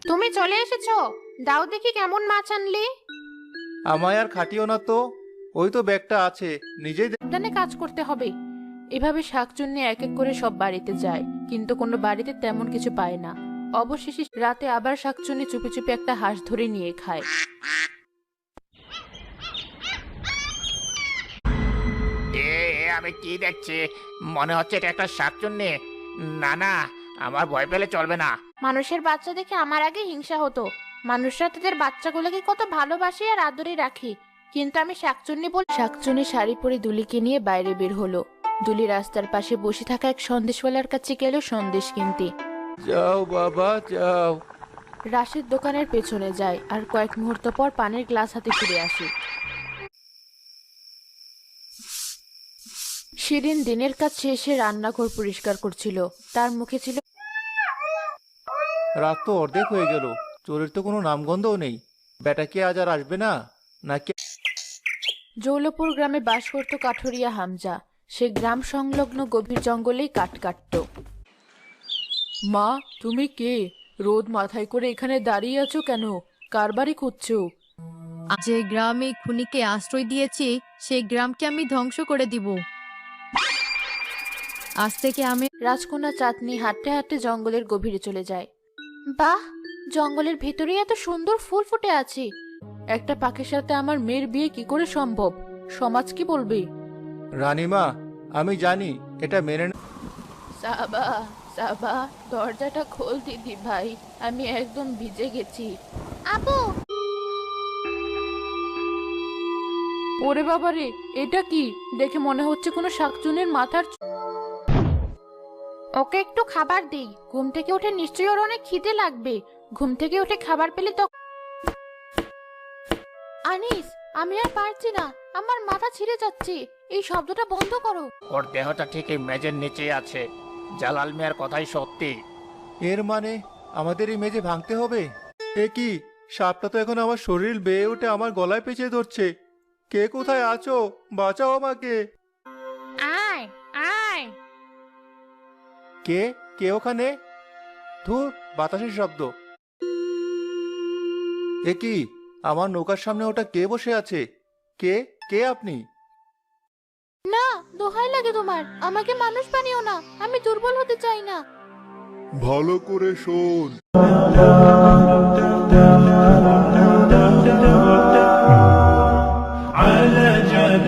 তুমি চলে এসেছো? দাও দেখি কেমন মাছ আনলি। আমায় আর খাটিও না তো, ওই তো ব্যাগটা আছে, নিজেই সাবধানে কাজ করতে হবে। এভাবে শাকচুন্নি এক এক করে সব বাড়িতে যায়, কিন্তু কোনো বাড়িতে তেমন কিছু পায় না। অবশেষে রাতে আবার শাকচুন্নি চুপি চুপি একটা হাঁস ধরে নিয়ে খায়। আমি কি দেখছি? মনে হচ্ছে এটা একটা শাকচুন্নি। না না, আমার ভয় পেলে চলবে না। মানুষের বাচ্চা দেখে আমার আগে হিংসা হতো। মানুষরা তাদের বাচ্চাগুলোকে কত ভালোবাসে আর আদরে রাখে, কিন্তু আমি শাকচুন্নি বল। শাকচুন্নি শাড়ি পরে দুলিকে নিয়ে বাইরে বের হলো। দুলি রাস্তার পাশে বসে থাকা এক সন্দেশওয়ালার কাছে গেল সন্দেশ কিনতে। যাও বাবা যাও। রাশেদ দোকানের পেছনে যায় আর কয়েক মুহূর্ত পর পানির গ্লাস হাতে ফিরে আসে। শিরিন দিনের কাজ শেষে রান্নাঘর পরিষ্কার করছিল। তার মুখে ছিল রাত তো অর্ধেক হয়ে গেল, চোরের তো কোনো নামগন্ধও নেই। বেটা কি আজ আর আসবে না নাকি? জৌলপুর গ্রামে বাস করত কাঠুরিয়া হামজা। সে গ্রাম সংলগ্ন গভীর জঙ্গলেই কাঠ কাটত। মা, তুমি কে? রোদ মাথায় করে এখানে দাঁড়িয়ে আছো কেন? কার বাড়ি খুঁজছো? যে গ্রামে খুনিকে আশ্রয় দিয়েছি সেই গ্রামকে আমি ধ্বংস করে দিব। আজ থেকে আমি রাজকন্যা চাঁদনি হাঁটতে হাঁটতে জঙ্গলের গভীরে চলে যায়। বাহ, জঙ্গলের ভেতরে এত সুন্দর ফুল ফুটে আছে। একটা পাখির সাথে আমার মেয়ের বিয়ে কি করে সম্ভব? সমাজ কি বলবে? রানীমা, আমি জানি এটা মেনে সাবা, সাবা, দরজাটা খোল দিদি ভাই, আমি একদম ভিজে গেছি। আপু! ওরে বাবা রে, এটা কি? দেখে মনে হচ্ছে কোনো শাকচুন্নির মাথার ওকে একটু খাবার দেই। ঘুম থেকে উঠে নিশ্চয়ই ওর অনেক খিদে লাগবে। ঘুম থেকে উঠে খাবার পেলে তো। আনিস, আমি আর পারছি না, আমার মাথা ছিঁড়ে যাচ্ছে। এই শব্দটা বন্ধ করো। ওর দেহটা ঠিক এই মেজের নিচেই আছে। জালাল মিয়ার কথাই সত্যি। এর মানে আমাদের এই মেঝে ভাঙতে হবে? এ কি, সাপটা তো এখন আমার শরীর বেয়ে উঠে আমার গলায় পেঁচিয়ে ধরছে। কে কোথায় আছো? বাঁচাও আমাকে। আয়, আয়। কে কে ওখানে? ধুর, বাতাসের শব্দ। এ কি, আমার নৌকার সামনে ওটা কে বসে আছে? কে কে আপনি? না, দোহাই লাগে তোমার, আমাকে মানুষ বানিও না। আমি দুর্বল হতে চাই না। ভালো করে শোন।